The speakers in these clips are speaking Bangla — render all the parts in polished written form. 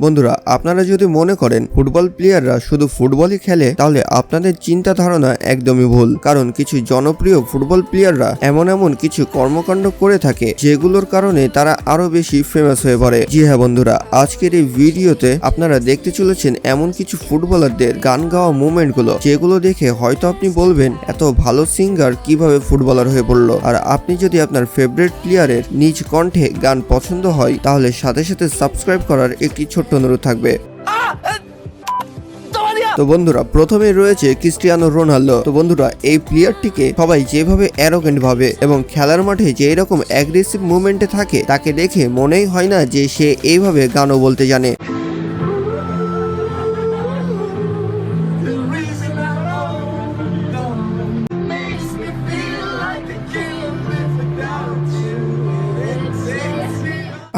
বন্ধুরা, আপনারা যদি মনে করেন ফুটবল প্লেয়াররা শুধু ফুটবলই খেলে, তাহলে আপনাদের চিন্তা ধারণা একদমই ভুল। কারণ কিছু জনপ্রিয় ফুটবল প্লেয়াররা এমন কিছু কর্মকাণ্ড করে থাকে যেগুলোর কারণে তারা আরো বেশি ফেমাস হয়ে পড়ে। জি হ্যাঁ বন্ধুরা, আজকের এই ভিডিওতে আপনারা দেখতে চলেছেন এমন কিছু ফুটবলারদের গান গাওয়া মুভমেন্ট গুলো, যেগুলো দেখে হয়তো আপনি বলবেন এত ভালো সিঙ্গার কিভাবে ফুটবলার হয়ে পড়লো। আর আপনি যদি আপনার ফেভারিট প্লেয়ারের নিজ কণ্ঠে গান পছন্দ হয়, তাহলে সাথে সাথে সাবস্ক্রাইব করার একটি ছোট্ট অনুরোধ থাকবে। তো বন্ধুরা, প্রথমে রয়েছে ক্রিস্টিয়ানো রোনাল্ডো। তো বন্ধুরা, এই প্লেয়ারটিকে সবাই যেভাবে অ্যারোগেন্ট ভাবে এবং খেলার মাঠে যে এরকম অ্যাগ্রেসিভ মুভমেন্টে থাকে, তাকে দেখে মনেই হয় না যে সে এইভাবে গানও বলতে জানে।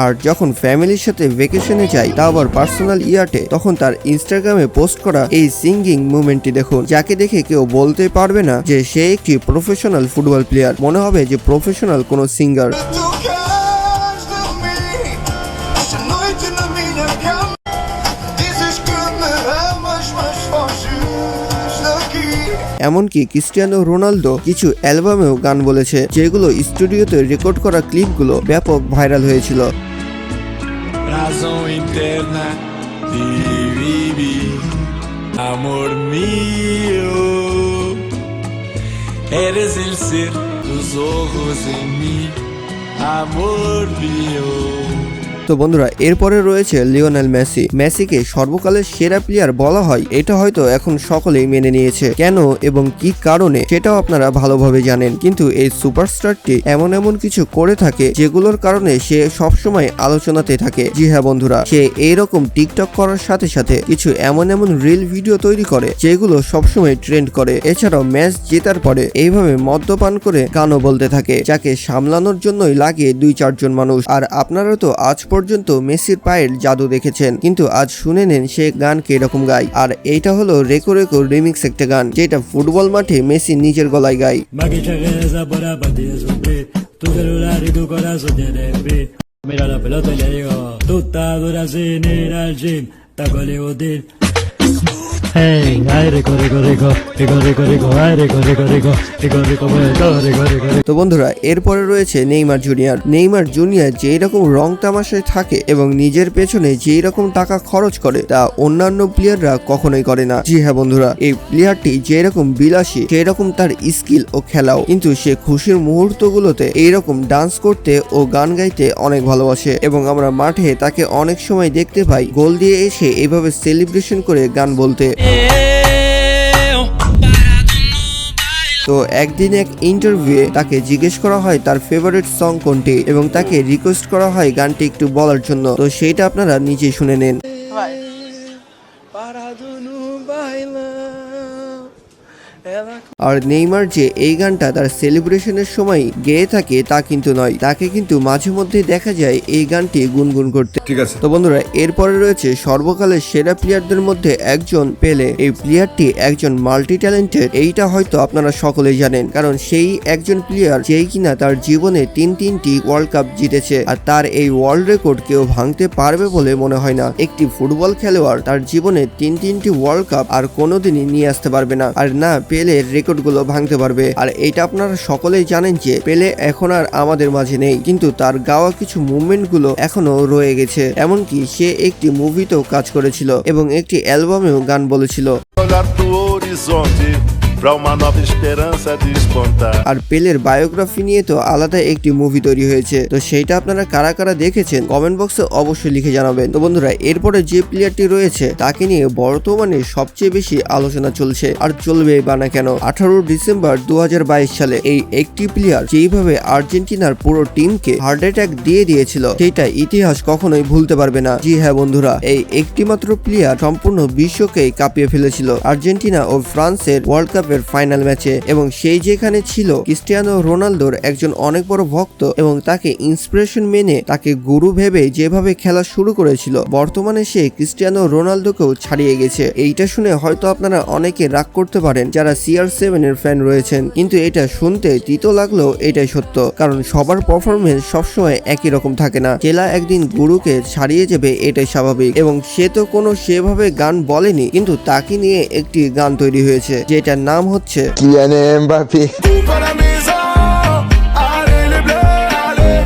আর যখন ফ্যামিলির সাথে ভেকেশনে যায়, তা আবার পার্সোনাল ইয়ার্টে, তখন তার ইনস্টাগ্রামে পোস্ট করা এই সিঙ্গিং মুভমেন্টটি দেখুন, যাকে দেখে কেউ বলতে পারবে না যে সে একটি প্রফেশনাল ফুটবল প্লেয়ার। মনে হবে যে প্রফেশনাল কোনো সিঙ্গার। এমনকি ক্রিস্টিয়ানো রোনাল্ডো কিছু অ্যালবামেও গান বলেছে, যেগুলো স্টুডিওতে রেকর্ড করা ক্লিপগুলো ব্যাপক ভাইরাল হয়েছিল। Amor mío, eres el ser, tus ojos en mí, amor mío. তো বন্ধুরা, এরপরে রয়েছে লিওনেল মেসি। মেসিকে সর্বকালের সেরা প্লেয়ার বলা হয়, এটা হয়তো এখন সকলেই মেনে নিয়েছে। কেন এবং কি কারণে সেটাও আপনারা ভালোভাবে জানেন। কিন্তু এই সুপারস্টারটি এমন কিছু করে থাকে যেগুলোর কারণে সে সবসময় আলোচনাতে থাকে। জি হ্যাঁ বন্ধুরা, সে এইরকম টিকটক করার সাথে সাথে কিছু এমন রিল ভিডিও তৈরি করে যেগুলো সবসময় ট্রেন্ড করে। এছাড়াও ম্যাচ জেতার পরে এইভাবে মদ্যপান করে গানও বলতে থাকে, যাকে সামলানোর জন্যই লাগে 2-4 জন মানুষ। আর আপনারা তো আজ পর্যন্ত মেসির পায়ের জাদু দেখেছেন, কিন্তু আজ শুনে নেন সে গান কিরকম গায়। আর এইটা হলো রেকো রিমিক্স একটা গান, যেটা ফুটবল মাঠে মেসি নিজের গলায় গায়। তো বন্ধুরা, এরপরে রয়েছে নেইমার জুনিয়র। নেইমার জুনিয়র যেই রকম রং তামাশায় থাকে এবং নিজের পেছনে যেই রকম টাকা খরচ করে, তা অন্যান্য প্লেয়াররা কখনোই করে না। জি হ্যাঁ বন্ধুরা, এই প্লেয়ারটি যেরকম বিলাসী, সেই রকম তার স্কিল ও খেলাও। কিন্তু সে খুশির মুহূর্তগুলোতে এইরকম ডান্স করতে ও গান গাইতে অনেক ভালোবাসে, এবং আমরা মাঠে তাকে অনেক সময় দেখতে পাই গোল দিয়ে এসে এইভাবে সেলিব্রেশন করে গান বলতে। তো একদিন এক ইন্টারভিউয়ে তাকে জিজ্ঞেস করা হয় তার ফেভারিট সং কোনটি, এবং তাকে রিকোয়েস্ট করা হয় গানটি একটু বলার জন্য। তো সেইটা আপনারা নিজেই শুনে নেন। আর নেইমার যে এই গানটা তার সেলিব্রেশনের সময় গেয়ে থাকে তা কিন্তু নয়, তাকে কিন্তু মাঝে মধ্যে দেখা যায় এই গানটি গুনগুন করতে। ঠিক আছে। তো বন্ধুরা, এরপরে রয়েছে সর্বকালের সেরা প্লেয়ারদের মধ্যে একজন পেলে। এই প্লেয়ারটি একজন মাল্টি ট্যালেন্টেড, এইটা হয়তো আপনারা সকলেই জানেন, কারণ সেই একজন প্লেয়ার যেই কিনা তার জীবনে তিনটি ওয়ার্ল্ড কাপ জিতেছে। আর তার এই ওয়ার্ল্ড রেকর্ড কেউ ভাঙতে পারবে বলে মনে হয় না। একটি ফুটবল খেলোয়াড় তার জীবনে তিনটি ওয়ার্ল্ড কাপ আর কোনোদিনই নিয়ে আসতে পারবে না, আর না পেলের রেকর্ড গুলো ভাঙতে পারবে। আর এটা আপনারা সকলেই জানেন যে পেলে এখন আর আমাদের মাঝে নেই, কিন্তু তার গাওয়া কিছু মুভমেন্ট গুলো এখনো রয়ে গেছে। এমনকি সে একটি মুভিতেও কাজ করেছিল এবং একটি অ্যালবামেও গান বলেছিল। আর পেলের বায়োগ্রাফি নিয়ে তো আলাদা একটি মুভি তৈরি হয়েছে। তো সেইটা আপনারা কারা দেখেছেন কমেন্ট বক্সে অবশ্যই লিখে জানাবেন। তো বন্ধুরা, এরপরে যে প্লেয়ারটি রয়েছে তাকে নিয়ে বর্তমানে সবচেয়ে বেশি আলোচনা চলছে, আর চলবে বা না কেন। 18 ডিসেম্বর 2022 সালে এই একটি প্লেয়ার যেইভাবে আর্জেন্টিনার পুরো টিমকে হার্ট অ্যাটাক দিয়ে দিয়েছিল, সেটা ইতিহাস কখনোই ভুলতে পারবে না। জি হ্যাঁ বন্ধুরা, এই একটি মাত্র প্লেয়ার সম্পূর্ণ বিশ্বকেই কাঁপিয়ে ফেলেছিল। আর্জেন্টিনা ও ফ্রান্সের ওয়ার্ল্ড কাপে কাপের ফাইনাল ম্যাচে, এবং সেই যেখানে ছিল ক্রিস্টিয়ানো রোনালদোর একজন অনেক বড় ভক্ত এবং তাকে ইন্সপিরেশন মেনে তাকে গুরু ভেবে যেভাবে খেলা শুরু করেছিল, বর্তমানে সে ক্রিস্টিয়ানো রোনালদোকেও ছাড়িয়ে গেছে। এইটা শুনে হয়তো আপনারা অনেকে রাগ করতে পারেন যারা CR7 এর ফ্যান রয়েছেন, কিন্তু এটা শুনতে তিতো লাগলেও এটাই সত্য, কারণ সবার পারফরমেন্স সবসময় একই রকম থাকে না। চেলা একদিন গুরুকে ছাড়িয়ে যাবে এটাই স্বাভাবিক, এবং সে তো কোনো সেভাবে গান বলেনি, কিন্তু তাকে নিয়ে একটি গান তৈরি হয়েছে যেটার নাম হচ্ছে Kylian Mbappé. Coupe à la maison, allez les bleus, allez.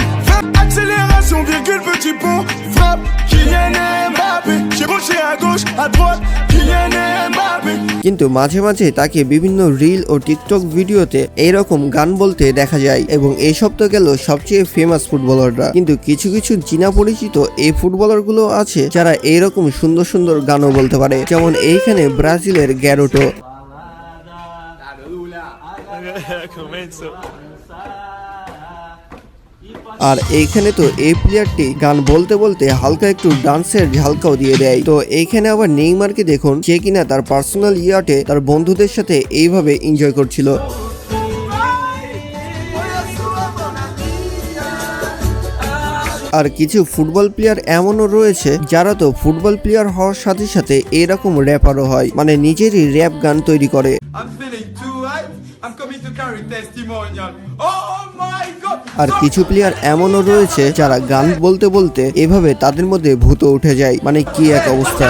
Accélération, virgule, petit pont, frappe, Kylian Mbappé. J'ai gauche à gauche, à droite, Kylian Mbappé. কিন্তু মাঝে মাঝে তাকে বিভিন্ন রিল ও টিকটক ভিডিওতে এইরকম গান বলতে দেখা যায়, এবং এইসব তো গেল সবচেয়ে ফেমাস ফুটবলাররা, কিন্তু কিছু কিছু চীনা পরিচিত এই ফুটবলারগুলো আছে যারা এইরকম সুন্দর সুন্দর গানও বলতে পারে, যেমন এইখানে ব্রাজিলের গ্যারোটো। আর এইখানে তো এই প্লেয়ারটি গান বলতে বলতে হালকা একটু ডান্সের ঝালকাও দিয়ে দেয়। তো এইখানে আবার নেইমারকে দেখুন, সে কিনা তার পার্সোনাল ইয়াটে তার বন্ধুদের সাথে এইভাবে এনজয় করছিল। আর কিছু ফুটবল প্লেয়ার এমনও রয়েছে যারা তো ফুটবল প্লেয়ার হওয়ার সাথে সাথে এরকম র্যাপারও হয়, মানে নিজেরই র্যাপ গান তৈরি করে। I'm feeling too high, I'm coming to carry testimonial. Oh my god! আর কিছু প্লেয়ার এমনও রয়েছে যারা গান বলতে বলতে এভাবে তাদের মধ্যে ভূত উঠে যায়, মানে কি এক অবস্থা।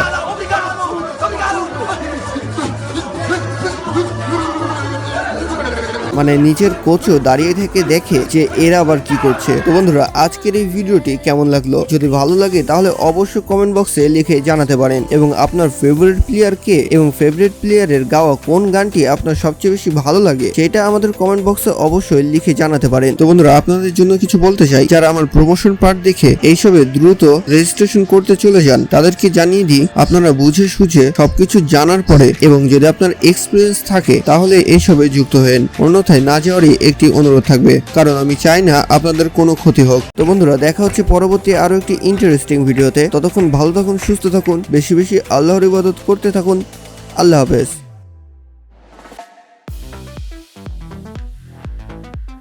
মানে নিজের কোচও দাঁড়িয়ে থেকে দেখে যে এরা আবার কি করছে। তো বন্ধুরা, আজকের এই ভিডিওটি কেমন লাগলো? যদি ভালো লাগে তাহলে অবশ্যই কমেন্ট বক্সে লিখে জানাতে পারেন, এবং আপনার ফেভারিট প্লেয়ার কে এবং ফেভারিট প্লেয়ারের গাওয়া কোন গানটি আপনার সবচেয়ে বেশি ভালো লাগে সেটা আমাদের কমেন্ট বক্সে অবশ্যই লিখে জানাতে পারেন। তো বন্ধুরা, আপনাদের জন্য কিছু বলতে চাই, যারা আমার প্রমোশন পার্ট দেখে এইসবে দ্রুত রেজিস্ট্রেশন করতে চলে যান তাদেরকে জানিয়ে দিই, আপনারা বুঝে সুঝে সবকিছু জানার পরে এবং যদি আপনার এক্সপিরিয়েন্স থাকে তাহলে এইসবে যুক্ত হন, অন্যথায় না যাওয়ারই একটি অনুরোধ থাকবে, কারণ আমি চাই না আপনাদের কোনো ক্ষতি হোক। তো বন্ধুরা, দেখা হচ্ছে পরবর্তী আরো একটি ইন্টারেস্টিং ভিডিওতে। ততক্ষণ ভালো থাকুন, সুস্থ থাকুন, বেশি বেশি আল্লাহর ইবাদত করতে থাকুন। আল্লাহ হাফেজ।